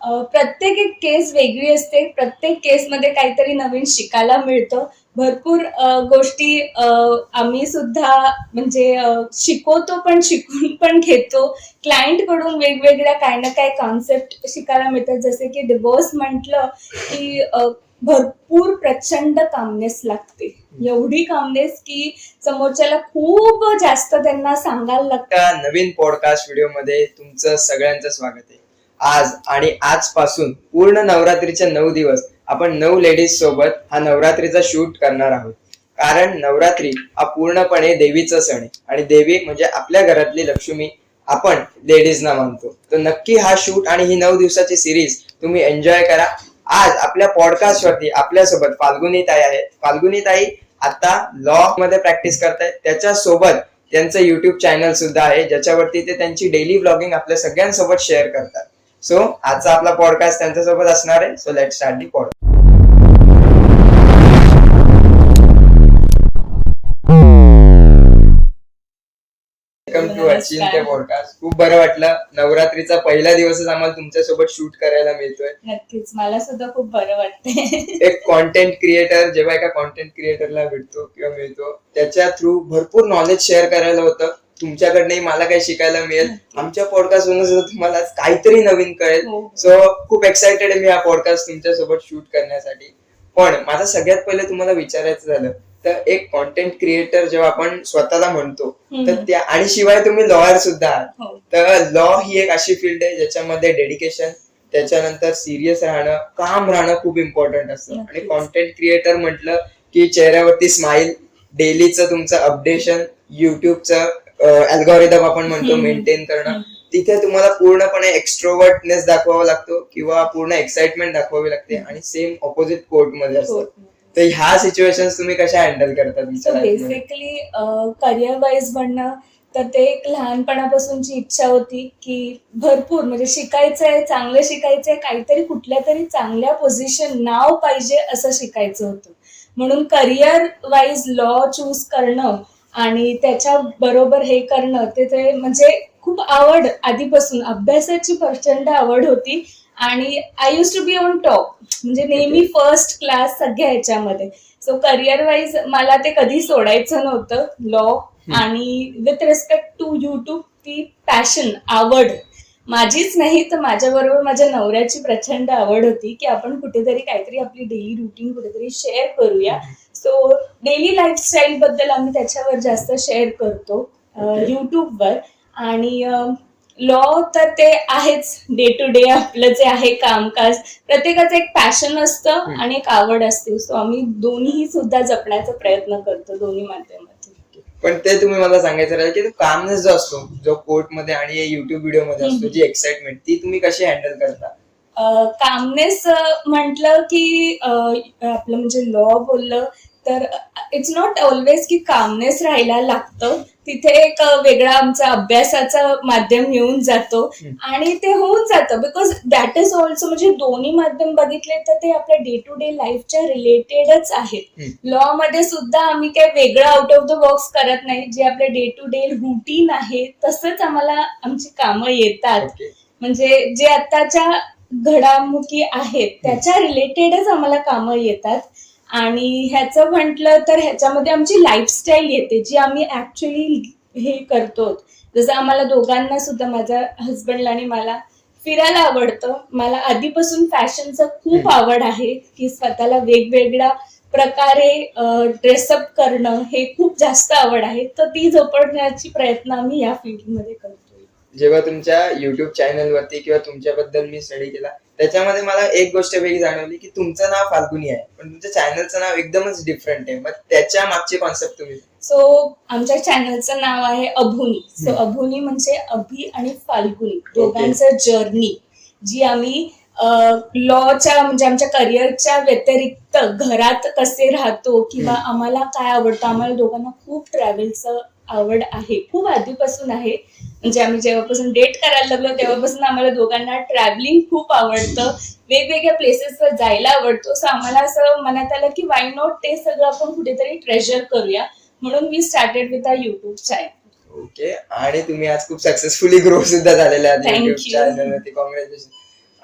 प्रत्येक एक केस वेगळी असते. प्रत्येक केसमध्ये काहीतरी नवीन शिकायला मिळतं. भरपूर गोष्टी आम्ही सुद्धा म्हणजे शिकवतो पण शिकून पण घेतो. क्लायंटकडून वेगवेगळ्या काही ना काही कॉन्सेप्ट शिकायला मिळतात. जसे की डिव्होर्स म्हटलं की भरपूर प्रचंड कामनेस लागते. एवढी कामनेस की समोरच्याला खूप जास्त त्यांना सांगायला लागतं. नवीन पॉडकास्ट व्हिडिओ मध्ये तुमचं सगळ्यांचं स्वागत आहे. आज आणि आजपासून पूर्ण नवरात्रीचे 9 दिवस आपण 9 लेडीज सोबत हा नवरात्रीचा शूट करणार आहोत. कारण नवरात्री हा पूर्णपणे देवीचा सण आहे आणि देवी म्हणजे आपल्या घरातली लक्ष्मी आपण लेडीजना मानतो. तर नक्की हा शूट आणि ही 9 दिवसाची सिरीज तुम्ही एन्जॉय करा. आज आपल्या पॉडकास्ट वरती आपल्यासोबत फाल्गुनी ताई आहेत. फाल्गुनी ताई आता लॉ मध्ये प्रॅक्टिस करतायत. त्याच्या सोबत त्यांचं युट्यूब चॅनल सुद्धा आहे ज्याच्यावरती ते त्यांची डेली व्लॉगिंग आपल्या सगळ्यांसोबत शेअर करतात. सो आजचा आपला पॉडकास्ट त्यांच्यासोबत असणार आहे. So let start the podcast. Welcome to Achintya podcast. खूप बरं वाटलं. नवरात्रीचा पहिला दिवसच आम्हाला तुमच्यासोबत शूट करायला मिळतोय. नक्कीच मला सुद्धा खूप बरं वाटतंय. एक कॉन्टेंट क्रिएटर जेव्हा एका कॉन्टेंट क्रिएटरला भेटतो किंवा मिळतो त्याच्या थ्रू भरपूर नॉलेज शेअर करायला होतं. तुमच्याकडनंही मला काही शिकायला मिळेल. आमच्या पॉडकास्ट मधून सुद्धा तुम्हाला काहीतरी नवीन कळेल. सो खूप एक्साइटेड आहे मी हा पॉडकास्ट तुमच्यासोबत शूट करण्यासाठी. पण माझं सगळ्यात पहिले तुम्हाला विचारायचं झालं तर एक कॉन्टेंट क्रिएटर जेव्हा आपण स्वतःला म्हणतो तर त्या आणि शिवाय तुम्ही लॉयर सुद्धा आहात. तर लॉ ही एक अशी फील्ड आहे ज्याच्यामध्ये डेडिकेशन, त्याच्यानंतर सिरियस राहणं, काम राहणं खूप इम्पॉर्टंट असतं. आणि कॉन्टेंट क्रिएटर म्हटलं की चेहऱ्यावरती स्माइल, डेलीचं तुमचं अपडेशन, युट्यूबचं अल्गोरिदम आपण म्हणतो मेंटेन करणं, तिथे तुम्हाला पूर्णपणे एक्स्ट्रोवर्टनेस दाखवावा लागतो किंवा पूर्ण एक्साइटमेंट दाखवावी लागते. आणि सेम ऑपोजिट कोर्ट मध्ये असतं. तर ह्या सिच्युएशन तुम्ही कशा हँडल करतात? बेसिकली करिअर वाईज म्हणणं तर ते एक लहानपणापासूनची इच्छा होती की भरपूर म्हणजे शिकायचंय, चांगलं शिकायचंय, काहीतरी कुठल्या तरी चांगल्या पोझिशन नाव पाहिजे असं शिकायचं होतं. म्हणून करिअर वाईज लॉ चूज करणं आणि त्याच्या बरोबर हे करणं ते म्हणजे खूप आवड, आधीपासून अभ्यासाची प्रचंड आवड होती. आणि I use to be on top, म्हणजे नेहमी फर्स्ट क्लास सगळ्या ह्याच्यामध्ये. सो करिअर वाईज मला ते कधी सोडायचं नव्हतं लॉ. आणि विथ रिस्पेक्ट टू युट्यूब ती पॅशन, आवड माझीच नाही तर माझ्या बरोबर माझ्या नवऱ्याची प्रचंड आवड होती की आपण कुठेतरी काहीतरी आपली डेली रुटीन कुठेतरी शेअर करूया. सो डेली लाईफस्टाईल बद्दल आम्ही त्याच्यावर जास्त शेअर करतो युट्यूबवर. आणि लॉ तर ते आहेच, डे टू डे आपलं जे आहे कामकाज, प्रत्येकाचं एक पॅशन असतं आणि एक आवड असते. सो आम्ही दोन्ही सुद्धा जपण्याचा प्रयत्न करतो दोन्ही माध्यमातून. पण ते तुम्ही मला सांगायचं राहिलं की तो कामनेस जो असतो जो कोर्ट मध्ये आणि युट्यूब व्हिडिओ मध्ये असतो, जी एक्साइटमेंट, ती तुम्ही कशी हँडल करता? कामनेस म्हटलं की आपलं म्हणजे लॉ बोललं तर इट्स नॉट ऑलवेज की कामनेस राहायला लागतं. तिथे एक वेगळा आमचा अभ्यासाचा माध्यम येऊन जातो आणि ते होऊन जातं. बिकॉज दॅट इज ऑल्सो म्हणजे दोन्ही माध्यम बघितले तर ते आपल्या डे टू डे लाईफच्या रिलेटेडच आहेत. लॉ मध्ये सुद्धा आम्ही काही वेगळं आउट ऑफ द बॉक्स करत नाही. जे आपले डे टू डे रुटीन आहे तसंच आम्हाला आमची कामं येतात. म्हणजे जे आताच्या घडामोडी आहेत त्याच्या रिलेटेडच आम्हाला कामं येतात. आणि ह्याचं म्हटलं तर ह्याच्यामध्ये आमची लाईफस्टाईल येते जी आम्ही ऍक्च्युली हे करतो. जसं आम्हाला दोघांना सुद्धा, माझ्या हजबंडला आणि मला फिरायला आवडतं. मला आधीपासून फॅशनचं खूप आवड आहे की स्वतःला वेगवेगळ्या प्रकारे ड्रेसअप करणं हे खूप जास्त आवड आहे. तर ती जोपासण्याची प्रयत्न आम्ही या फील्डमध्ये करतो. जेव्हा तुमच्या युट्यूब चॅनल वरती किंवा तुमच्याबद्दल मी स्टडी केला त्याच्यामध्ये मला एक गोष्ट वेगळी जाणवली की तुमचं नाव फाल्गुनी आहे पण तुमच्या चॅनलचं नाव एकदमच डिफरंट आहे. मग त्याच्या मागची कॉन्सेप्ट तुम्ही? सो आमच्या चॅनलचं नाव आहे अभुनी. सो अभुनी म्हणजे अभि आणि फाल्गुनी दोघांचं जर्नी, जी आम्ही लॉच्या म्हणजे आमच्या करिअरच्या व्यतिरिक्त घरात कसे राहतो किंवा आम्हाला काय आवडतं. आम्हाला दोघांना खूप ट्रॅव्हलचं आवड आहे, खूप आधीपासून आहे. म्हणजे आम्ही जेव्हापासून डेट करायला लागलो तेव्हापासून आम्हाला दोघांना ट्रॅव्हलिंग खूप आवडतं, वेगवेगळ्या प्लेसेसवर जायला आवडतो. सो आम्हाला असं मनात आलं की वाय नॉट ते सगळं आपण कुठेतरी ट्रेजर करूया. म्हणून we started with our YouTube channel. Okay. आणि तुम्ही आज खूप सक्सेसफुली ग्रो सुद्धा झालेला आहात युट्यूब चॅनल वरती. कॉंग्रॅच्युलेशन.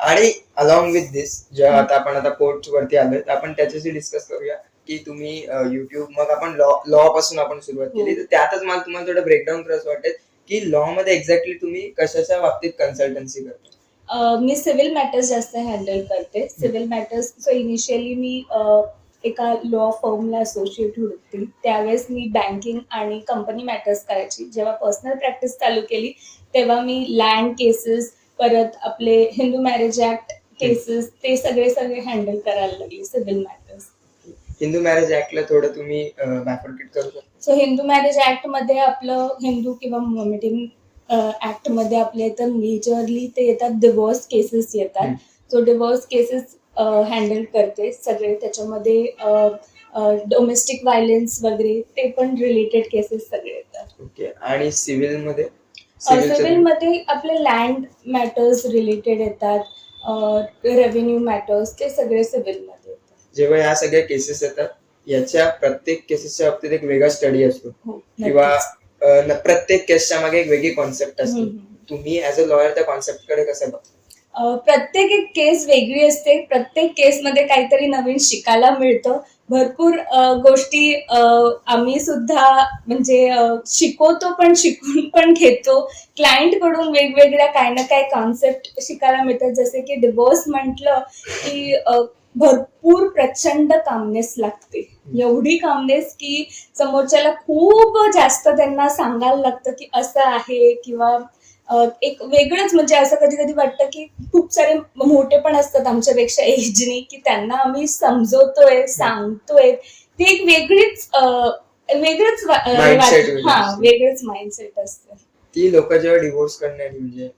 आणि अलॉंग विथ दिस जेव्हा आपण आता कोर्ट वरती आलोय तर आपण त्याच्याशी डिस्कस करूया की तुम्ही युट्यूब मग आपण लॉ पासून आपण सुरुवात केली तर त्यातच मला तुम्हाला थोडं ब्रेकडाऊन करायचं वाटेल की लॉ मध्ये एक्झॅक्टली तुम्ही कशाच्या बाबतीत कन्सल्टन्सी करता. मी सिव्हिल मॅटर्स जास्त हँडल करते. सिव्हिल मॅटर्स सो इनिशियली मी एका लॉ फर्मला असोसिएट होती. त्यावेळेस मी बँकिंग आणि कंपनी मॅटर्स करायची. जेव्हा पर्सनल प्रॅक्टिस चालू केली तेव्हा मी लँड केसेस, परत आपले हिंदू मॅरेज ऍक्ट केसेस, ते सगळे हँडल करायला लागली सिव्हिल मॅटर्स. हिंदू मॅरेज ऍक्टला थोडं तुम्ही बायफर्केट करू शकता. सो हिंदू मॅरेज ऍक्ट मध्ये आपलं हिंदू किंवा मोमेडियन ऍक्ट मध्ये आपल्या तर मेजरली ते येतात डिवोर्स केसेस येतात. सो डिवोर्स केसेस हँडल करते सगळे. त्याच्यामध्ये डोमेस्टिक व्हायलन्स वगैरे ते पण रिलेटेड केसेस सगळे येतात. ओके. आणि सिव्हिल मध्ये सिव्हिल मध्ये आपले लँड मॅटर्स रिलेटेड येतात, रेव्हेन्यू मॅटर्स, ते सगळे सिव्हिल मध्ये येतात. जेव्हा या सगळ्या केसेस येतात याच्या प्रत्येक केसेसच्या बाबतीत एक वेगळा स्टडी असतो किंवा प्रत्येक केसच्या मागे एक वेगळी कॉन्सेप्ट असते. तुम्ही ऍज अ लॉयर त्या कॉन्सेप्ट कडे कसं बघता? प्रत्येक एक केस वेगळी असते. प्रत्येक केसमध्ये काहीतरी नवीन शिकायला मिळतं. भरपूर गोष्टी आम्ही सुद्धा म्हणजे शिकवतो, पण शिकून पण घेतो. क्लायंट कडून वेगवेगळ्या काही ना काही कॉन्सेप्ट शिकायला मिळतात. जसे की डिवोर्स म्हटलं की भरपूर प्रचंड कामनेस लागते. एवढी कामनेस की समोरच्याला खूप जास्त त्यांना सांगायला लागतं की असं आहे, किंवा एक वेगळंच म्हणजे असं कधी कधी वाटतं की खूप सारे मोठे पण असतात आमच्यापेक्षा एजनी, की त्यांना आम्ही समजवतोय, सांगतोय. ती एक वेगळीच वेगळंच वेगळंच माइंडसेट असतं. ती लोक जेव्हा डिवोर्स करण्यासाठी म्हणजे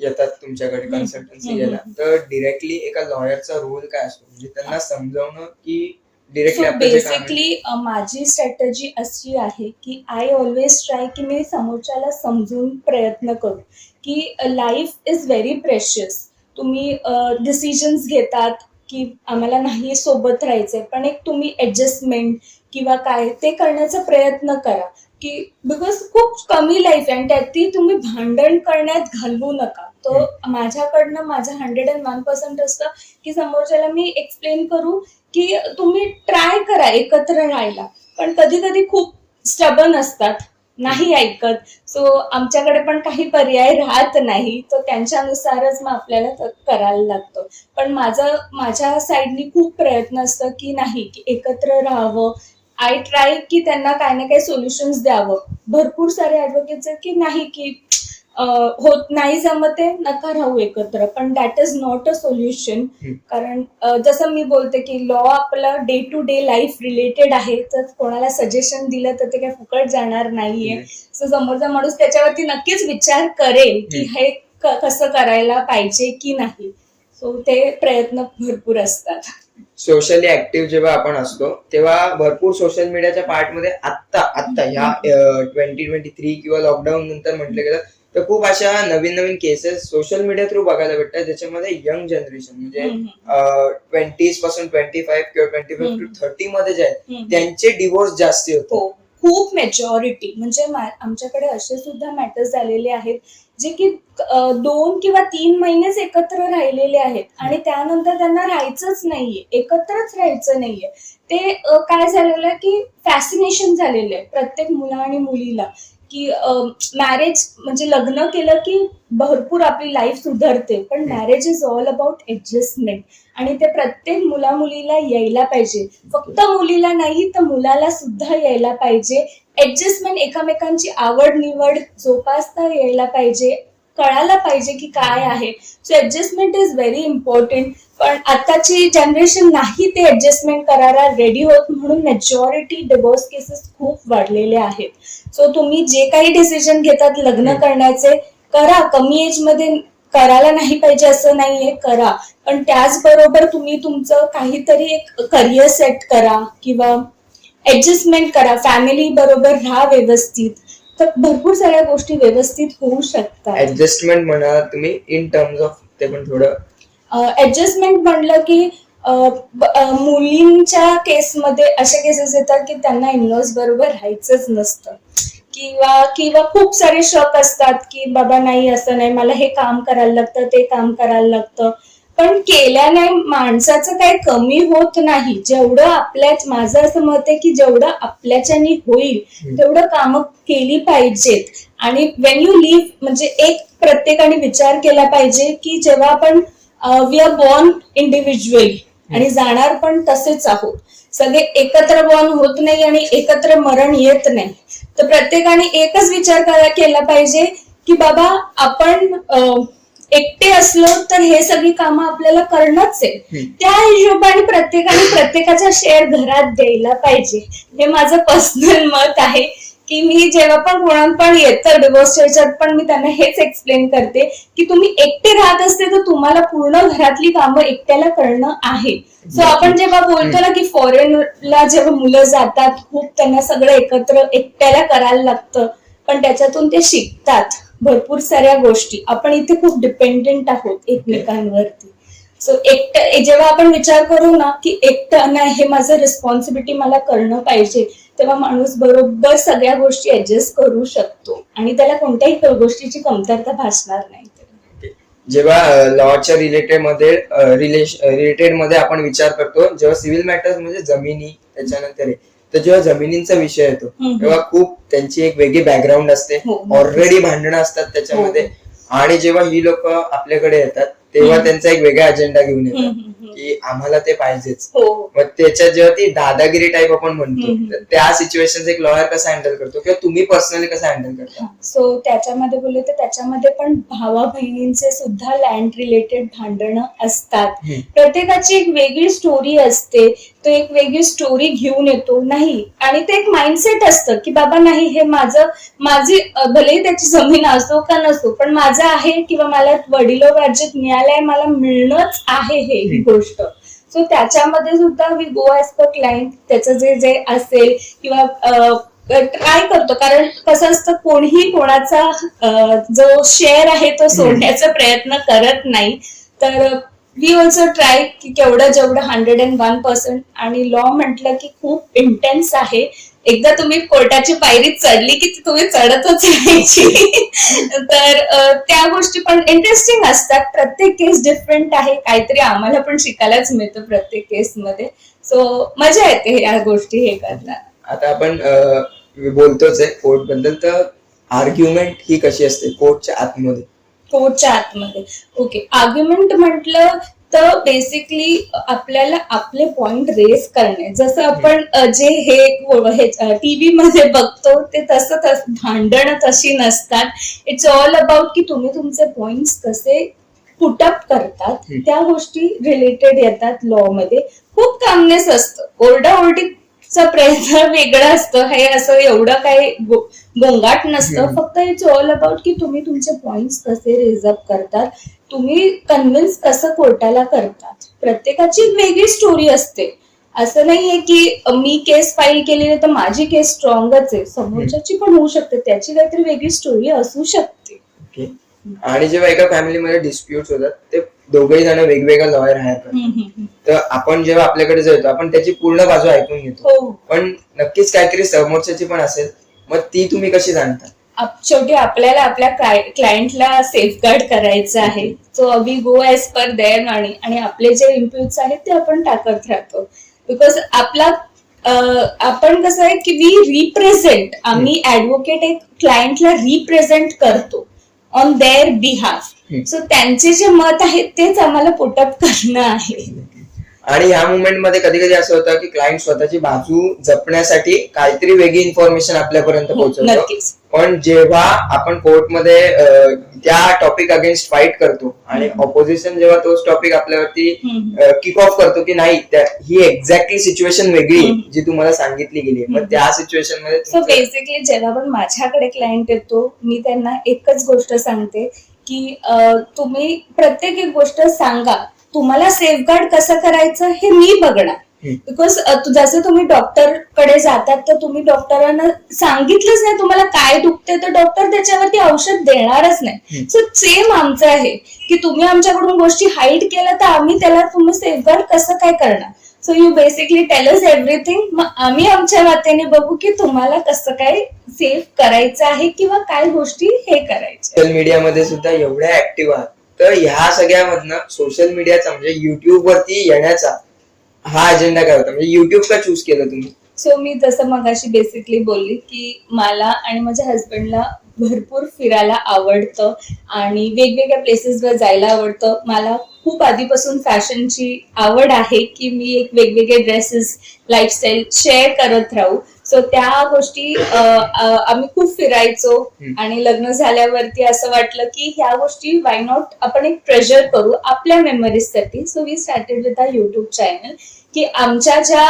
येतात तुमच्याकडे कन्सल्टन्सी घ्यायला, तर डिरेक्टली एका लॉयरचा रोल काय असतो? म्हणजे त्यांना समजावणं की बेसिकली माझी स्ट्रॅटेजी अशी आहे की आय ऑलवेज ट्राय की मी समोरच्याला समजून प्रयत्न करू की लाईफ इज व्हेरी प्रेशियस. तुम्ही डिसिजन्स घेतात की आम्हाला नाही सोबत राहायचंय, पण एक तुम्ही ऍडजस्टमेंट किंवा काय ते करण्याचा प्रयत्न करा, की बिकॉज खूप कमी लाईफ आहे आणि त्यात ती तुम्ही भांडण करण्यात घालवू नका. तो माझ्याकडनं माझं 101% असतं की समोरच्याला मी एक्सप्लेन करू की तुम्ही ट्राय करा एकत्र राहायला, पण कधी कधी खूप स्टबन असतात, नाही ऐकत. सो आमच्याकडे पण काही पर्याय राहत नाही, तो त्यांच्यानुसारच मग आपल्याला करायला लागतं. पण माझ्या साईडनी खूप प्रयत्न असतं की नाही, की एकत्र राहावं. आय ट्राय की त्यांना काही ना काही सोल्युशन्स द्यावं. भरपूर सारे ऍडव्होकेट्स आहेत की नाही, की होत नाही जमते, नका राहू एकत्र, पण that is not a solution. कारण जसं मी बोलते की लॉ आपलं day to day life related आहे, तर कोणाला सजेशन दिलं तर ते काही फुकट जाणार नाहीये. सो समोरचा माणूस त्याच्यावरती नक्कीच विचार करेल की हे कसं करायला पाहिजे की नाही. सो ते प्रयत्न भरपूर असतात. सोशली ऍक्टिव्ह जेव्हा आपण असतो तेव्हा भरपूर सोशल मीडियाच्या पार्ट मध्ये आत्ता ह्या 2023 किंवा लॉकडाऊन नंतर म्हटलं गेलं तर खूप अशा नवीन केसेस सोशल मीडिया थ्रू बघायला भेटतात, ज्याच्यामध्ये यंग जनरेशन म्हणजे 20s पासून 25 किंवा 25 to 30 मध्ये जे आहेत त्यांचे डिवोर्स जास्ती होतो. खूप मेजॉरिटी म्हणजे आमच्याकडे असे सुद्धा मॅटर्स झालेले आहेत जे की 2 किंवा 3 महिनेच एकत्र राहिलेले आहेत आणि त्यानंतर त्यांना राहायचंच नाहीये, एकत्रच राहायचं नाहीये. ते काय झालेलं आहे की फॅसिनेशन झालेलं आहे प्रत्येक मुला आणि मुलीला, की मॅरेज म्हणजे लग्न केलं की भरपूर आपली लाईफ सुधारते, पण marriage is all about adjustment. आणि ते प्रत्येक मुला मुलीला यायला पाहिजे. फक्त मुलीला नाही तर मुलाला सुद्धा यायला पाहिजे. ऍडजस्टमेंट, एकमेकांची आवड निवड जोपासता यायला पाहिजे, कळायला पाहिजे की काय आहे. So adjustment is very important. पण आताची जनरेशन नाही ते ऍडजस्टमेंट करायला रेडी होत, म्हणून मेजॉरिटी डिवोर्स केसेस खूप वाढलेले आहेत. सो तुम्ही जे काही डिसिजन घेतात लग्न करण्याचे, करा. कमी एज मध्ये करायला नाही पाहिजे असं नाहीये, करा. पण त्याचबरोबर तुम्ही तुमचं काहीतरी एक करिअर सेट करा किंवा ऍडजस्टमेंट करा, फॅमिली बरोबर राहा व्यवस्थित, तर भरपूर साऱ्या गोष्टी व्यवस्थित होऊ शकतात. ऍडजस्टमेंट म्हणा तुम्ही इन टर्म्स ऑफ ते पण थोडं. ऍडजस्टमेंट म्हणलं की मुलींच्या केसमध्ये असे केसेस येतात की त्यांना इनलॉज बरोबर राहायचंच नसतं, किंवा खूप सारे शक असतात की बाबा नाही, असं नाही, मला हे काम करायला लागतं, ते काम करायला लागतं. पण केल्याने माणसाचं काही कमी होत नाही. जेवढं माझं असं मत आहे की जेवढं आपल्याच्यानी होईल तेवढं कामं केली पाहिजेत. आणि वेन यू लिव्ह म्हणजे एक प्रत्येकाने विचार केला पाहिजे की जेव्हा आपण वी आर बॉर्न इंडिव्हिज्युअली आणि जाणार पण तसेच आहोत. सगळे एकत्र बॉर्न होत नाही आणि एकत्र मरण येत नाही. तर प्रत्येकाने एकच विचार केला पाहिजे की बाबा आपण एकटे असलो तर हे सगळी कामं आपल्याला करणंच आहे. त्या हिशोबाने प्रत्येकाने प्रत्येकाचा शेअर घरात द्यायला पाहिजे. हे माझं पर्सनल मत आहे की मी जेव्हा पण कोणाला पण येतं डिवोर्स याच्यात पण मी त्यांना हेच एक्सप्लेन करते की तुम्ही एकटे राहत असते तर तुम्हाला पूर्ण घरातली कामं एकट्याला करणं आहे. सो आपण जेव्हा बोलतो ना की फॉरेनला जेव्हा मुलं जातात खूप त्यांना सगळं एकत्र एकट्याला करायला लागतं, पण त्याच्यातून ते शिकतात भरपूर साऱ्या गोष्टी. आपण इथे खूप डिपेंडेंट आहोत एकमेकांवरती. सो एकटं जेव्हा आपण विचार करू ना की एकटं नाही हे माझं रिस्पॉन्सिबिलिटी मला करणं पाहिजे, तेव्हा माणूस बरोबर सगळ्या गोष्टी ऍडजस्ट करू शकतो आणि त्याला कोणत्याही गोष्टीची कमतरता भासणार नाही. जेव्हा लॉच्या रिलेटेड मध्ये आपण विचार करतो, जेव्हा सिव्हिल मॅटर्स म्हणजे जमिनी त्याच्यानंतर तर जेव्हा जमिनींचा विषय येतो तेव्हा खूप त्यांची एक वेगळी बॅकग्राऊंड असते, ऑलरेडी भांडणं असतात त्याच्यामध्ये. आणि जेव्हा ही लोक आपल्याकडे येतात तेव्हा त्यांचा एक वेगळा अजेंडा घेऊन येतात की आम्हाला ते पाहिजेच. मग त्याच्यात जेव्हा ती दादागिरी टाईप आपण म्हणतो तर त्या सिच्युएशन एक लॉयर कसा हँडल करतो किंवा तुम्ही पर्सनली कसं हँडल करता? सो त्याच्यामध्ये बोलले तर त्याच्यामध्ये पण भावा बहिणींचे सुद्धा लँड रिलेटेड भांडणं असतात. प्रत्येकाची एक वेगळी स्टोरी असते, तो एक वेगळी स्टोरी घेऊन येतो नाही. आणि ते एक माइंडसेट असतं की बाबा नाही हे माझी भलेही त्याची जमीन असो का नसो पण माझं आहे किंवा मला वडिलोपार्जित मिळालंय, मला मिळणंच आहे ही गोष्ट. सो त्याच्यामध्ये सुद्धा we go as per client, त्याचं जे असेल किंवा ट्राय करतो. कारण कसं असतं कोणीही कोणाचा जो शेअर आहे तो सोडण्याचा प्रयत्न करत नाही. तर वी ऑल्सो ट्राय की जेवढं 101%. आणि लॉ म्हटलं की खूप इंटेन्स आहे. एकदा तुम्ही कोर्टाची पायरी चढली की तुम्ही चढतच राहायची. तर त्या गोष्टी पण इंटरेस्टिंग असतात. प्रत्येक केस डिफरंट आहे, काहीतरी आम्हाला पण शिकायलाच मिळतं प्रत्येक केसमध्ये. सो मजा येते या गोष्टी हे करताना. आता आपण बोलतोच आहे कोर्ट बद्दल, तर आर्ग्युमेंट ही कशी असते कोर्टच्या आतमध्ये? कोर्टच्या आतमध्ये ओके, आर्ग्युमेंट म्हटलं तर बेसिकली आपल्याला आपले पॉइंट रेस करणे. जसं आपण जे हे टीव्ही मध्ये बघतो ते तसं भांडणं तशी नसतात. इट्स ऑल अबाउट की तुम्ही तुमचे पॉइंट कसे पुटअप करतात, त्या गोष्टी रिलेटेड येतात लॉ मध्ये. खूप कामनेस असतं, ओरडाओरडीचा प्रयत्न वेगळा असतं. हे असं एवढं काही गोंगाट नसतं. फक्त इट्स ऑल अबाउट की तुम्ही तुमचे पॉइंट कसे रेज अप करतात, तुम्ही कन्व्हिन्स कसं कोर्टाला करतात. प्रत्येकाची वेगळी स्टोरी असते. असं नाहीये की मी केस फाईल केलेली तर माझी केस स्ट्रॉंगच आहे, समोरच्याची पण होऊ शकते, त्याची काहीतरी वेगळी स्टोरी असू शकते. आणि जेव्हा एका फॅमिलीमध्ये डिस्प्यूट होतात ते दोघेही जण वेगवेगळा लॉयर हायर करतात, तर आपण जेव्हा आपल्याकडे जातो आपण त्याची पूर्ण बाजू ऐकून घेतो, पण नक्कीच काहीतरी समोरच्याची पण असेल, मग ती तुम्ही कशी जाणता? शेवटी आपल्याला आपल्या क्लायंटला सेफगार्ड करायचं आहे. So we go as per their आणि आपले जे इनपुट्स आहेत ते आपण टाकत राहतो. बिकॉज आपण कसं आहे की वी रिप्रेझेंट, आम्ही ऍडव्होकेट एक क्लायंटला रिप्रेझेंट करतो ऑन देअर बिहाफ. सो त्यांचे जे मत आहेत तेच आम्हाला पुटअप करणं आहे. आणि या मुवमेंट मध्ये कधी कधी असं होतं की क्लायंट स्वतःची बाजू जपण्यासाठी काहीतरी वेगळी इन्फॉर्मेशन आपल्यापर्यंत पोहोचवतो, पण जेव्हा आपण कोर्टमध्ये त्या टॉपिक अगेन्स्ट फाईट करतो आणि ऑपोजिशन जेव्हा तोच टॉपिक आपल्यावरती किक ऑफ करतो की नाही ही एक्झॅक्टली सिच्युएशन वेगळी जी तुम्हाला सांगितली गेली, मग त्या सिच्युएशन मध्ये. सो बेसिकली जेव्हा पण माझ्याकडे क्लायंट येतो मी त्यांना एकच गोष्ट सांगते की तुम्ही प्रत्येक एक गोष्ट सांगा, तुम्हाला सेफगार्ड कसं करायचं हे मी बघणार. बिकॉज जसं तुम्ही डॉक्टर कडे जातात तर तुम्ही डॉक्टरांना सांगितलंच नाही तुम्हाला काय दुखते तर डॉक्टर त्याच्यावरती औषध देणारच नाही. सो सेम आमचं आहे की तुम्ही आमच्याकडून गोष्टी हाईड केल्या तर आम्ही त्याला तुम्ही सेफगार्ड कसं काय करणार. So you basically tell us everything, मग आम्ही आमच्या वाटेने बघू की तुम्हाला कसं काय सेफ करायचं आहे किंवा काय गोष्टी हे करायच्या. सोशल मीडियामध्ये सुद्धा एवढ्या ऍक्टिव्ह आहात, तर ह्या सगळ्यामधनं सोशल मीडियाचा म्हणजे युट्यूब वरती येण्याचा हा अजेंडा काय होता, म्हणजे युट्यूब का चूज केलं तुम्ही? सो मी जसं मगाशी बेसिकली बोलली की मला आणि माझ्या हस्बंडला भरपूर फिरायला आवडतं आणि वेगवेगळ्या प्लेसेसवर जायला आवडतं. मला खूप आधीपासून फॅशनची आवड आहे की मी एक वेगवेगळे ड्रेसेस लाईफस्टाईल शेअर करत राहू. सो त्या गोष्टी आम्ही खूप फिरायचो आणि लग्न झाल्यावरती असं वाटलं की ह्या गोष्टी वाय नॉट आपण एक ट्रेजर करू आपल्या मेमरीजसाठी. So we started with our YouTube channel की आमच्या ज्या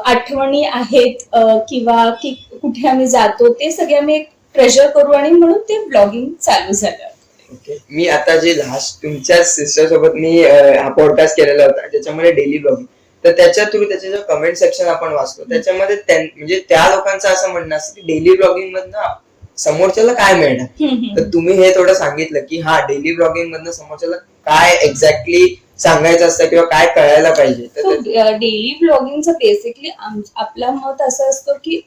आठवणी आहेत किंवा की कुठे आम्ही जातो ते सगळे आम्ही एक ट्रेजर करू आणि म्हणून ते ब्लॉगिंग चालू झालं. ओके, मी आता जे लास्ट तुमच्या सिस्टर सोबत मी हा पॉडकास्ट केलेला होता ज्याच्यामध्ये डेली ब्लॉगिंग, तर त्याच्या थ्रू त्याचे जे कमेंट सेक्शन आपण वाचलो त्याच्यामध्ये म्हणजे त्या लोकांचं असं म्हणणं असतं की डेली ब्लॉगिंग मधनं समोरच्याला काय मिळणार. तर तुम्ही हे थोडं सांगितलं की हा डेली ब्लॉगिंग मधनं समोरच्याला काय एक्झॅक्टली सांगायचं असतं किंवा काय कळायला पाहिजे. तर डेली ब्लॉगिंगचं बेसिकली आपला मत असं असतं की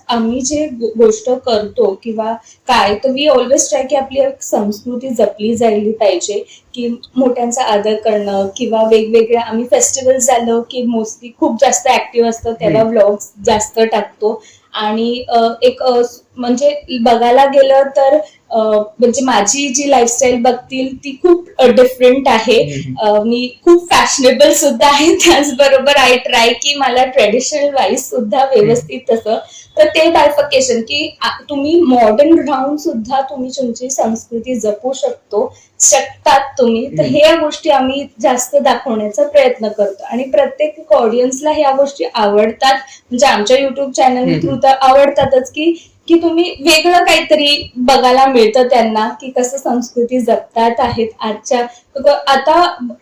आम्ही जे गोष्ट करतो किंवा काय, तर वी ऑलवेज ट्राय की आपली एक संस्कृती जपली जायला पाहिजे की मोठ्यांचा आदर करणं किंवा वेगवेगळ्या आम्ही फेस्टिवल झालं की मोस्टली खूप जास्त ऍक्टिव्ह असतं तेव्हा ब्लॉग्स जास्त टाकतो. आणि एक म्हणजे बघायला गेलं तर म्हणजे माझी जी लाईफस्टाईल बघतील ती खूप डिफरंट आहे. मी खूप फॅशनेबल सुद्धा आहे, त्याचबरोबर आय ट्राय की मला ट्रेडिशनल वाईज सुद्धा व्यवस्थित तसं. तर ते बायफिकेशन की तुम्ही मॉडर्न राहून सुद्धा तुम्ही तुमची संस्कृती जपू शकतात तुम्ही. तर ह्या गोष्टी आम्ही जास्त दाखवण्याचा प्रयत्न करतो आणि प्रत्येक ऑडियन्सला ह्या गोष्टी आवडतात. म्हणजे आमच्या युट्यूब चॅनल थ्रू तर आवडतातच की की तुम्ही वेगळं काहीतरी बघायला मिळतं त्यांना की कसं संस्कृती जपतात आहेत आजच्या.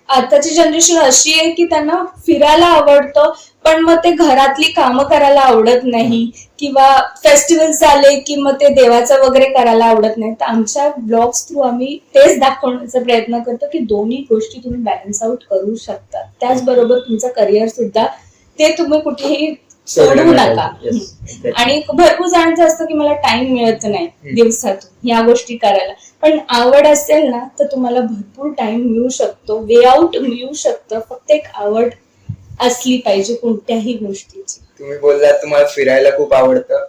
आताची जनरेशन अशी आहे की त्यांना फिरायला आवडतं पण मग ते घरातली कामं करायला आवडत नाही किंवा फेस्टिवल झाले की मग ते देवाचं वगैरे करायला आवडत नाही. तर आमच्या ब्लॉग्स थ्रू आम्ही तेच दाखवण्याचा प्रयत्न करतो की दोन्ही गोष्टी तुम्ही बॅलन्स आउट करू शकता. त्याचबरोबर तुमचं करिअर सुद्धा ते तुम्ही कुठेही सोडू नका. आणि भरपूर जणांचं असतं की मला टाइम मिळत नाही दिवसातून या गोष्टी करायला, पण आवड असेल ना तर तुम्हाला भरपूर टाइम मिळू शकतो, वे आउट मिळू शकतं. फक्त एक आवड असली पाहिजे कोणत्याही गोष्टीची. तुम्ही बोललात तुम्हाला फिरायला खूप आवडतं,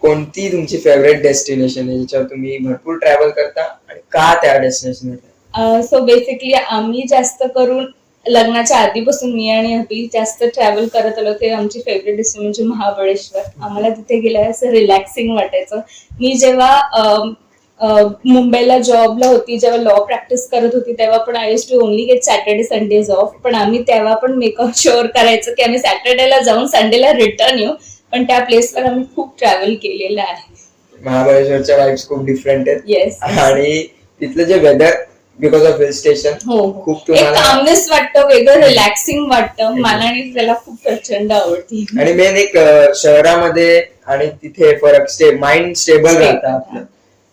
कोणती तुमची फेवरेट डेस्टिनेशन आहे ज्याच्यावर तुम्ही भरपूर ट्रॅव्हल करता आणि का त्या डेस्टिनेशन? सो बेसिकली आम्ही जास्त करून लग्नाच्या आधीपासून मी आणि अभि जास्त ट्रॅव्हल करत आलो. ते आमची फेवरेट डेस्टिनेशन म्हणजे महाबळेश्वर. आम्हाला तिथे गेल्यावर असं रिलॅक्सिंग वाटायचं. मी जेव्हा मुंबईला जॉबला होती, जेव्हा लॉ प्रॅक्टिस करत होती तेव्हा पण I use to only get Saturday Sundays off. पण आम्ही तेव्हा पण मेकअप शुअर करायचं की आम्ही सॅटर्डेला जाऊन संडेला रिटर्न येऊ. पण त्या प्लेसवर आम्ही खूप ट्रॅव्हल केलेलं आहे. महाबळेश्वरच्या वाईब्स खूप डिफरंट आहेत. येस. आणि तिथलं जे weather because of hill station खूप एक कामनेस वाटतं, वेगळं रिलॅक्सिंग वाटतं. मला आणि त्याला खूप प्रचंड आवडते. आणि मेन एक शहरामध्ये आणि तिथे फरक माइंड स्टेबल राहतं आपलं.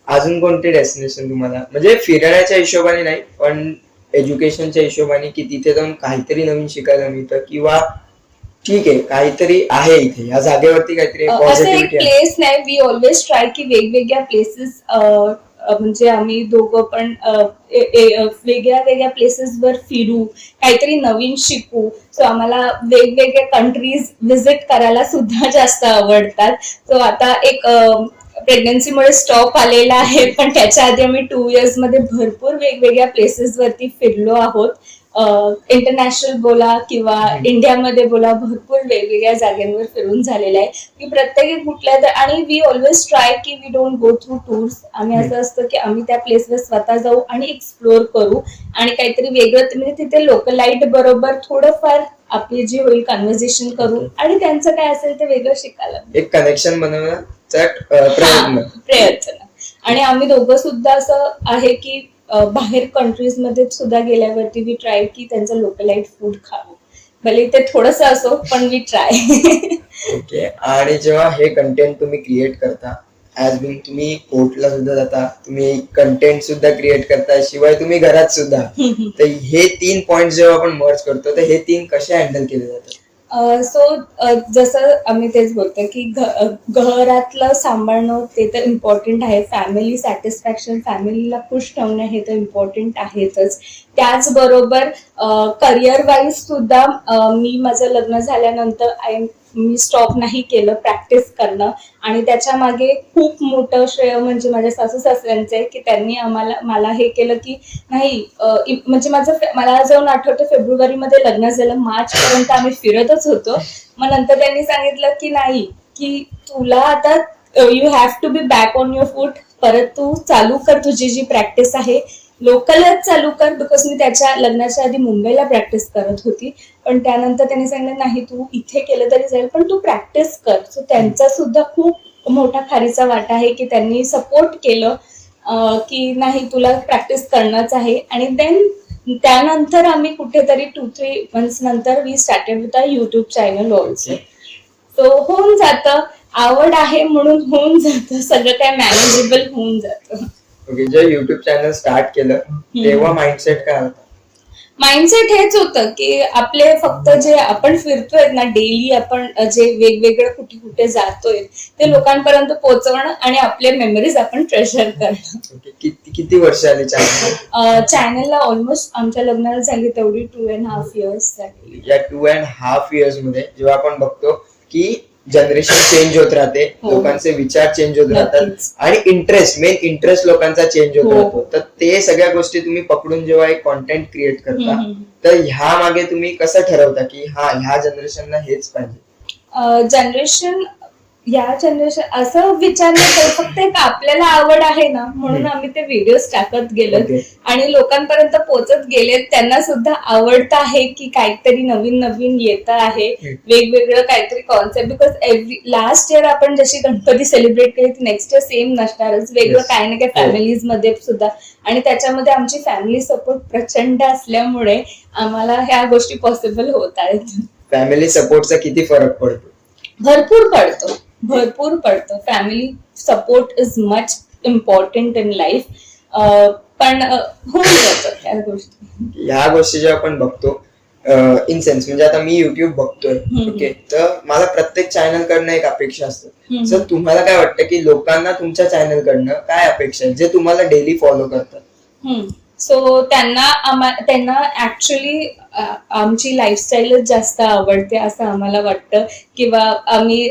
अजून कोणते डेस्टिनेशन तुम्हाला म्हणजे फिरण्याच्या हिशोबाने नाही पण एज्युकेशनच्या हिशोबाने की तिथे जाऊन काहीतरी नवीन शिकायला मिळतं किंवा ठीक आहे काहीतरी आहे इथे या जागेवरती काहीतरी असं एक प्लेस नाही. वी ऑलवेज ट्राय की वेगवेगळ्या प्लेसेस म्हणजे आम्ही दोघं पण वेगळ्या वेगळ्या प्लेसेसवर फिरू, काहीतरी नवीन शिकू. सो आम्हाला वेगवेगळ्या कंट्रीज व्हिजिट करायला सुद्धा जास्त आवडतात. सो आता एक प्रेग्नन्सीमुळे स्टॉप आलेला आहे, पण त्याच्या आधी आम्ही 2 years मध्ये भरपूर वेगवेगळ्या प्लेसेस वरती फिरलो आहोत. इंटरनॅशनल बोला किंवा इंडियामध्ये बोला, भरपूर वेगवेगळ्या जागांवर फिरून झालेलं आहे की प्रत्येक कुठल्या. आणि वी ऑलवेज ट्राय की we don't go through tours. आम्ही असं असतं की आम्ही त्या प्लेसवर स्वतः जाऊ आणि एक्सप्लोर करू आणि काहीतरी वेगळं म्हणजे तिथे लोकलाईट बरोबर थोडंफार आपली जी होईल कन्व्हर्सेशन करू आणि त्यांचं काय असेल ते वेगळं शिकायला एक कनेक्शन बनवण्याचा प्रयत्न. आणि आम्ही दोघं सुद्धा असं आहे की बाहेर कंट्रीज मध्ये सुद्धा गेल्यावरती वी ट्राय की त्यांचं लोकलाईट फूड खावं, भले ते थोडंसं असो पण वी ट्राय. ओके. आणि जेव्हा हे कंटेंट तुम्ही क्रिएट करता ऍज बिन तुम्ही कोर्टला सुद्धा जाता, तुम्ही कंटेंट सुद्धा क्रिएट करता, शिवाय तुम्ही घरात सुद्धा, तर हे 3 पॉइंट जेव्हा आपण मर्ज करतो तर हे 3 कसे हँडल केले जातात? सो जसं आम्ही तेच बोलतो की घरातलं सांभाळणं ते तर इम्पॉर्टंट आहे. फॅमिली सॅटिस्फॅक्शन, फॅमिलीला खुश ठेवणं हे तर इम्पॉर्टंट आहेतच. त्याचबरोबर करिअर वाईज सुद्धा मी माझं लग्न झाल्यानंतर मी स्टॉप नाही केलं प्रॅक्टिस करणं. आणि त्याच्या मागे खूप मोठं श्रेय म्हणजे माझ्या सासू सासऱ्यांचं आहे की त्यांनी मला हे केलं की नाही म्हणजे मला जाऊन आठवतं फेब्रुवारीमध्ये लग्न झालं, मार्च पर्यंत आम्ही फिरतच होतो. मग नंतर त्यांनी सांगितलं की नाही, की तुला आता you have to be back on your foot. परत तू चालू कर तुझी जी प्रॅक्टिस आहे, लोकलच चालू कर. बिकॉज मी त्याच्या लग्नाच्या आधी मुंबईला प्रॅक्टिस करत होती. पण त्यानंतर त्यांनी सांगितलं नाही, तू इथे केलं तरी जाईल पण तू प्रॅक्टिस कर. सो त्यांचा सुद्धा खूप मोठा खारीचा वाटा आहे की त्यांनी सपोर्ट केलं की नाही तुला प्रॅक्टिस करणंच आहे. आणि देन त्यानंतर आम्ही कुठेतरी 2-3 मंथ्स नंतर we started with a YouTube channel also. So होऊन जातं, आवड आहे म्हणून होऊन जातं, सगळं काय मॅनेजेबल होऊन जातं. ओके, जेव्हा युट्यूब चॅनल स्टार्ट केलं तेव्हा माइंडसेट काय होता? माइंडसेट हेच होतं की आपले फक्त जे आपण फिरतोय ना डेली, आपण जे वेगवेगळं कुठे कुठे जातोय ते लोकांपर्यंत पोहोचवणं आणि आपले मेमरीज आपण ट्रेजर करणं. किती वर्ष आली चॅनल? चॅनलला ऑलमोस्ट आमच्या लग्नाला झाली तेवढी 2.5 years झाली. या 2.5 years मध्ये जेव्हा आपण बघतो की जनरेशन चेंज होत राहते, लोकांचे विचार चेंज होत राहतात आणि मेन इंटरेस्ट लोकांचा चेंज होत राहतो. तर ते सगळ्या गोष्टी तुम्ही पकडून जेव्हा एक कॉन्टेंट क्रिएट करता, तर ह्या मागे तुम्ही कसं ठरवता की ह्या जनरेशनला हेच पाहिजे? या जनरेशन असं विचार नाही करत, फक्त एक आपल्याला आवड आहे ना म्हणून आम्ही ते व्हिडिओज टाकत गेलो आणि लोकांपर्यंत पोहोचत गेले. त्यांना सुद्धा आवडत आहे की काहीतरी नवीन नवीन येत आहे, वेगवेगळं काहीतरी कॉन्सेप्ट. बिकॉज लास्ट इयर आपण जशी गणपती सेलिब्रेट केली ती नेक्स्ट इयर सेम नसणारच, वेगळं काही ना काही फॅमिलीज मध्ये सुद्धा. आणि त्याच्यामध्ये आमची फॅमिली सपोर्ट प्रचंड असल्यामुळे आम्हाला ह्या गोष्टी पॉसिबल होत आहेत. फॅमिली सपोर्टचा किती फरक पडतो? भरपूर पडतो. Family support is much important in life. पण होऊन जातं या गोष्टी. या गोष्टी जेव्हा आपण बघतो इन सेन्स, म्हणजे आता मी युट्यूब बघतोय, ओके, तर मला प्रत्येक चॅनल कडनं एक अपेक्षा असते. सर तुम्हाला काय वाटतं की लोकांना तुमच्या चॅनल कडनं काय अपेक्षा आहे जे तुम्हाला डेली फॉलो करतात? सो त्यांना ऍक्च्युली आमची लाईफस्टाईलच जास्त आवडते असं आम्हाला वाटतं. किंवा आम्ही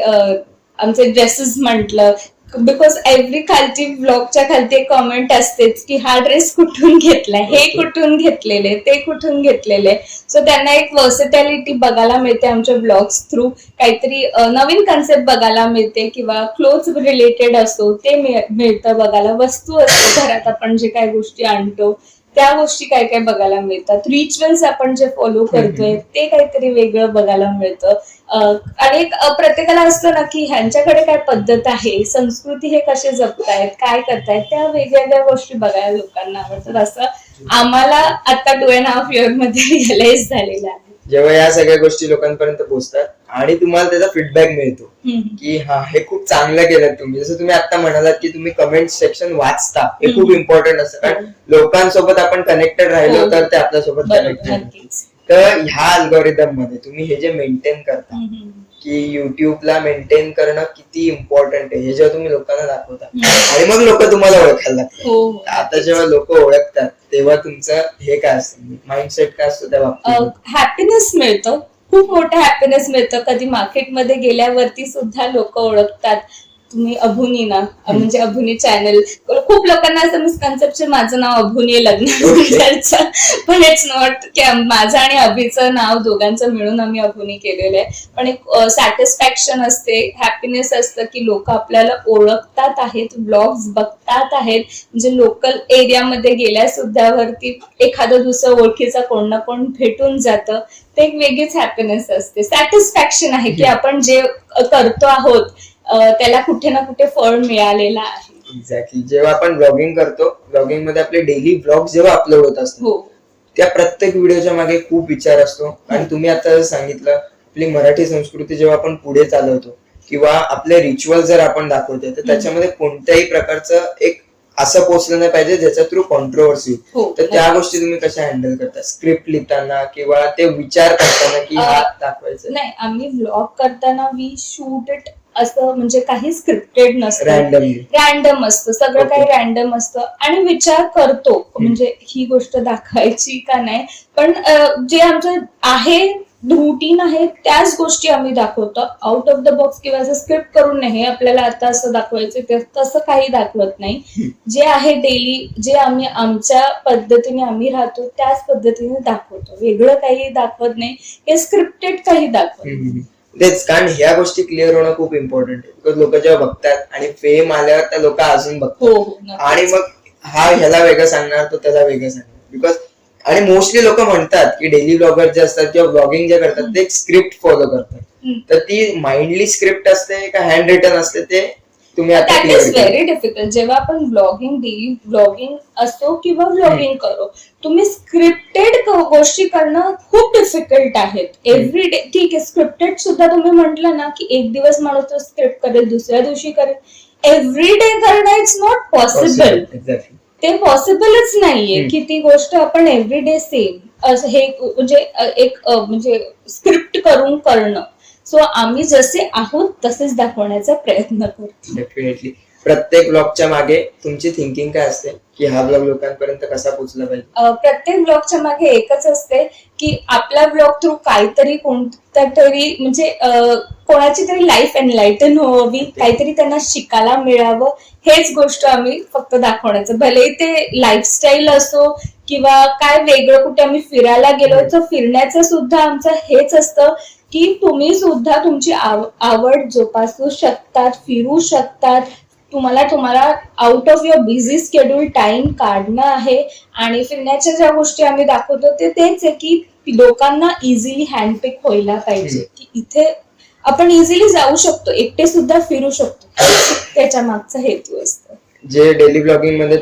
आमचे ड्रेसेस म्हटलं, बिकॉज एव्हरी खालती ब्लॉगच्या खालती एक कॉमेंट असतेच की हा ड्रेस कुठून घेतलाय, हे कुठून घेतलेले, ते कुठून घेतलेले. सो त्यांना एक वर्सेटॅलिटी बघायला मिळते आमच्या ब्लॉग्स थ्रू. काहीतरी नवीन कन्सेप्ट बघायला मिळते किंवा क्लोथ्स रिलेटेड असो ते मिळतं बघायला. वस्तू असते घरात आपण जे काही गोष्टी आणतो त्या गोष्टी काय काय बघायला मिळतात. रिच्युअल्स आपण जे फॉलो करतोय ते काहीतरी वेगळं बघायला मिळतं. आणि प्रत्येकाला असतं ना की ह्यांच्याकडे काय पद्धत आहे, संस्कृती हे कसे जपतायत, काय करतायत, त्या वेगवेगळ्या गोष्टी बघायला लोकांना आवडतात. असं आम्हाला आता 2.5 years मध्ये रिअलाइज झालेलं आहे. जेव्हा या सगळ्या गोष्टी लोकांपर्यंत पोहोचतात आणि तुम्हाला त्याचा फीडबॅक मिळतो की हा हे खूप चांगलं केलं तुम्ही, जसं तुम्ही आता म्हणालात की तुम्ही कमेंट सेक्शन वाचता, हे खूप इम्पॉर्टंट असतं. कारण लोकांसोबत आपण कनेक्टेड राहिलो तर ते आपल्यासोबत कनेक्टेड. तर ह्या अल्गोरिदम मध्ये तुम्ही हे जे मेंटेन करता की युट्यूबला मेंटेन करणं किती इम्पॉर्टंट आहे हे जेव्हा तुम्ही लोकांना दाखवता आणि मग लोक तुम्हाला ओळखायला लागतात. आता जेव्हा लोक ओळखतात तेव्हा तुमचं हे काय असतं, माइंडसेट काय असतो त्या बाबतीत? हॅपीनेस मिळतं, खूप मोठं हॅपीनेस मिळतं. कधी मार्केटमध्ये गेल्यावरती सुद्धा लोक ओळखतात तुम्ही अभुनी ना, म्हणजे अभुनी चॅनल. खूप लोकांना असं मिसकन्सेप्शन माझं नाव अभुनी आहे लग्नानंतरचं, पण इट्स नॉट. की माझं आणि अभिचं नाव दोघांचं मिळून आम्ही अभुनी केलेलं आहे. पण एक सॅटिस्फॅक्शन असते, हॅपीनेस असतं की लोक आपल्याला ओळखतात आहेत, ब्लॉग्स बघतात आहेत. म्हणजे लोकल एरियामध्ये गेल्या सुद्धा वरती एखादं दुसरं ओळखीचा कोण ना कोण भेटून जातं. ते एक वेगळीच हॅपीनेस असते, सॅटिस्फॅक्शन आहे की आपण जे करतो आहोत त्याला कुठे ना कुठे फळ मिळालेलं आहे. एक्झॅक्टली. जेव्हा आपण ब्लॉगिंग करतो, ब्लॉगिंग मध्ये आपले डेली ब्लॉग जेव्हा अपलोड होत असतो त्या प्रत्येक व्हिडिओच्या मागे खूप विचार असतो. आणि तुम्ही आता सांगितलं आपली मराठी संस्कृती जेव्हा आपण पुढे चालवतो किंवा आपले रिच्युअल जर आपण दाखवतो तर त्याच्यामध्ये कोणत्याही प्रकारचं एक असं पोहोचलं नाही पाहिजे ज्याच्या थ्रू कॉन्ट्रोवर्सी. हो, तर त्या नक्कीच. गोष्टी तुम्ही कशा हँडल करता स्क्रिप्ट लिहिताना किंवा ते विचार करताना की हा दाखवायचं नाही, आम्ही व्लॉग करताना वी शूट इट असं म्हणजे काही स्क्रिप्टेड नसतं, रॅन्डमली? रॅन्डम असतं, सगळं Okay. काही रॅन्डम असतं आणि विचार करतो म्हणजे ही गोष्ट दाखवायची का नाही. पण जे आमचं आहे रुटीन आहे त्याच गोष्टी आम्ही दाखवतो. आउट ऑफ द बॉक्स किंवा असं स्क्रिप्ट करून नाही आपल्याला आता असं दाखवायचं ते तसं काही दाखवत नाही. जे आहे डेली जे आम्ही आमच्या पद्धतीने आम्ही राहतो त्याच पद्धतीने दाखवतो. वेगळं काही दाखवत नाही, हे स्क्रिप्टेड काही दाखवत नाही. तेच, कारण ह्या गोष्टी क्लिअर होणं खूप इम्पॉर्टंट आहे. बिकॉज लोक जेव्हा बघतात आणि फेम आल्यावर त्या लोक अजून बघतात हो हो नक्कीच. आणि मग हा ह्याला वेगळं सांगणार तो त्याला वेगळं सांगणार. बिकॉज आणि मोस्टली लोक म्हणतात की डेली ब्लॉगर जे असतात किंवा ब्लॉगिंग जे करतात ते एक स्क्रिप्ट फॉलो करतात. तर ती माइंडली स्क्रिप्ट असते का हँड रिटन असते ते तुम्ही आता दॅट इज क्लिअर केलं. Very difficult. जेव्हा आपण ब्लॉगिंग डेली ब्लॉगिंग असो किंवा ब्लॉगिंग करो, तुम्ही स्क्रिप्टेड गोष्टी करणं खूप डिफिकल्ट आहेत. एव्हरी डे ठीक आहे, स्क्रिप्टेड सुद्धा तुम्ही म्हटलं ना की एक दिवस माणूस तो स्क्रिप्ट करेल, दुसऱ्या दिवशी करेल. एव्हरी डे करणं इट्स नॉट पॉसिबल. एक्झॅक्टली. ते पॉसिबलच नाहीये की ती गोष्ट आपण एव्हरी डे सेम असं हे म्हणजे एक म्हणजे स्क्रिप्ट करून करणं. सो आम्ही जसे आहोत तसेच दाखवण्याचा प्रयत्न करतो. डेफिनेटली. प्रत्येक ब्लॉगच्या मागे तुमची थिंकिंग काय असते की हा ब्लॉग लोकांपर्यंत कसा पोहोचला पाहिजे? प्रत्येक ब्लॉगच्या मागे एकच असते की आपला ब्लॉग थ्रू काहीतरी कोणत्या तरी म्हणजे कोणाची तरी लाईफ एनलाइटन व्हावी, काहीतरी त्यांना शिकायला मिळावं. हेच गोष्ट आम्ही फक्त दाखवण्याचं, भले ते लाईफस्टाईल असो किंवा काय वेगळं कुठे आम्ही फिरायला गेलो तर फिरण्याचं सुद्धा आमचं हेच असतं की तुम्ही सुद्धा तुमची आवड जोपासू शकतात, फिरू शकतात. तुम्हाला out of your busy schedule time काढणं आहे. आणि फिरण्याच्या ज्या गोष्टी आम्ही दाखवतो ते तेच आहे की लोकांना इझिली हँडपिक व्हायला पाहिजे की इथे आपण इझिली जाऊ शकतो, एकटे सुद्धा फिरू शकतो. त्याच्या मागचा हेतू असतो. जे डेली ब्लॉगिंग मध्ये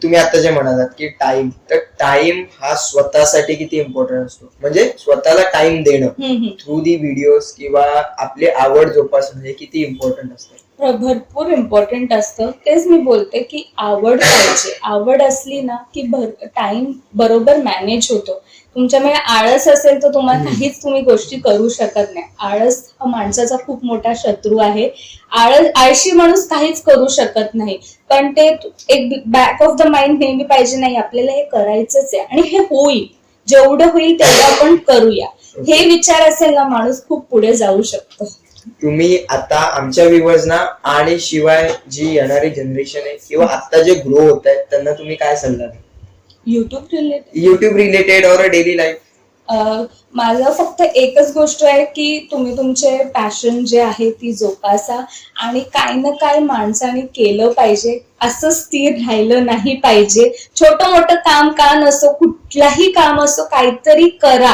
तुम्ही आता जे म्हणालात की टाइम, तर टाइम हा स्वतःसाठी किती इम्पॉर्टंट असतो, म्हणजे स्वतःला टाइम देणं थ्रू दी व्हिडिओज किंवा आपली आवड जोपासणं हे किती इम्पॉर्टंट असतं? भरपूर इम्पॉर्टंट असतं. तेच मी बोलते की आवड पाहिजे. आवड असली ना की टाइम बरोबर मॅनेज होतो. तुमच्यामध्ये आळस असेल तर तुम्हाला काहीच तुम्ही गोष्टी करू शकत नाही. आळस हा माणसाचा खूप मोठा शत्रू आहे. आळशी माणूस काहीच करू शकत नाही. पण ते एक बॅक ऑफ द माइंड नेहमी पाहिजे, नाही आपल्याला हे करायचंच आहे आणि हे होईल, जेवढं होईल तेवढं आपण करूया. हे विचार असेल ना माणूस खूप पुढे जाऊ शकतो. तुम्ही आता आमच्या व्ह्युअर्सना आणि शिवाय जी येणारी जनरेशन आहे किंवा आता जे ग्रो होत आहेत त्यांना तुम्ही काय सल्ला द्याल? युट्यूब रिलेटेड और डेली लाईफ? माझं फक्त एकच गोष्ट आहे की तुम्ही तुमचे पॅशन जे आहे ती जोपासा आणि काही ना काही माणसाने केलं पाहिजे. असं स्थिर राहिलं नाही पाहिजे. छोटं मोठं काम का नसो, कुठलाही काम असो, काहीतरी करा.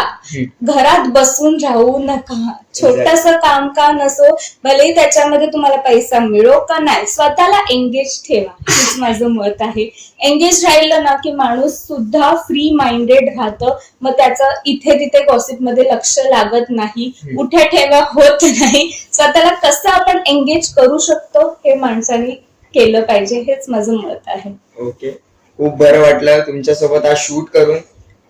घरात बसून राहू नका. छोटस काम का नसो, भलेही त्याच्यामध्ये तुम्हाला पैसा मिळो का नाही, स्वतःला एंगेज ठेवा. हेच माझं मत आहे. एंगेज राहिलं ना की माणूस सुद्धा फ्री माइंडेड राहतं. मग त्याचं इथे तिथे गॉसिप मध्ये लक्ष लागत नाही, उठ्या ठेवा होत नाही. स्वतःला कसं आपण एंगेज करू शकतो हे माणसाने केलं पाहिजे. हेच माझं मत आहे. ओके, खूप बरं वाटलं तुमच्यासोबत आज शूट करून.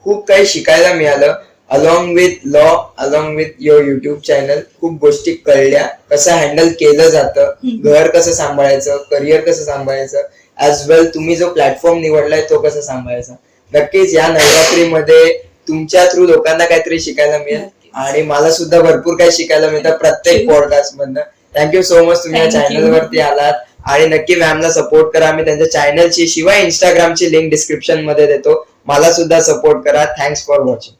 खूप काही शिकायला मिळालं. Along with law, along with your YouTube channel खूप गोष्टी कळल्या. कसं हँडल केलं जातं, घर कसं सांभाळायचं, करिअर कसं सांभाळायचं, ऍज वेल तुम्ही जो प्लॅटफॉर्म निवडलाय तो कसा सांभाळायचा. नक्कीच या नवरात्रीमध्ये तुमच्या थ्रू लोकांना काहीतरी शिकायला मिळेल आणि मला सुद्धा भरपूर काही शिकायला मिळतं प्रत्येक पॉडकास्ट मधनं. थँक्यू सो मच तुम्ही या चॅनल वरती आलात आणि नक्की मॅमला सपोर्ट करा. मी त्यांच्या चॅनलची शिवाय इंस्टाग्रामची लिंक डिस्क्रिप्शन मध्ये देतो. मला सुद्धा सपोर्ट करा. Thanks for watching.